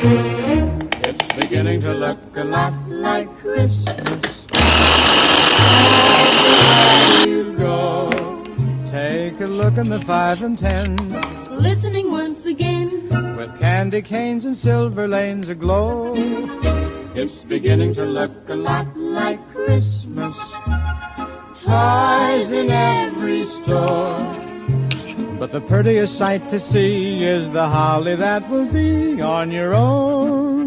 It's beginning to look a lot like Christmas. Everywhere you go, Take a look in the 5 and 10, listening once again. with candy canes and silver lanes aglow. it's beginning to look a lot like Christmas. Toys in every store. But the prettiest sight to see is the holly that will be on your own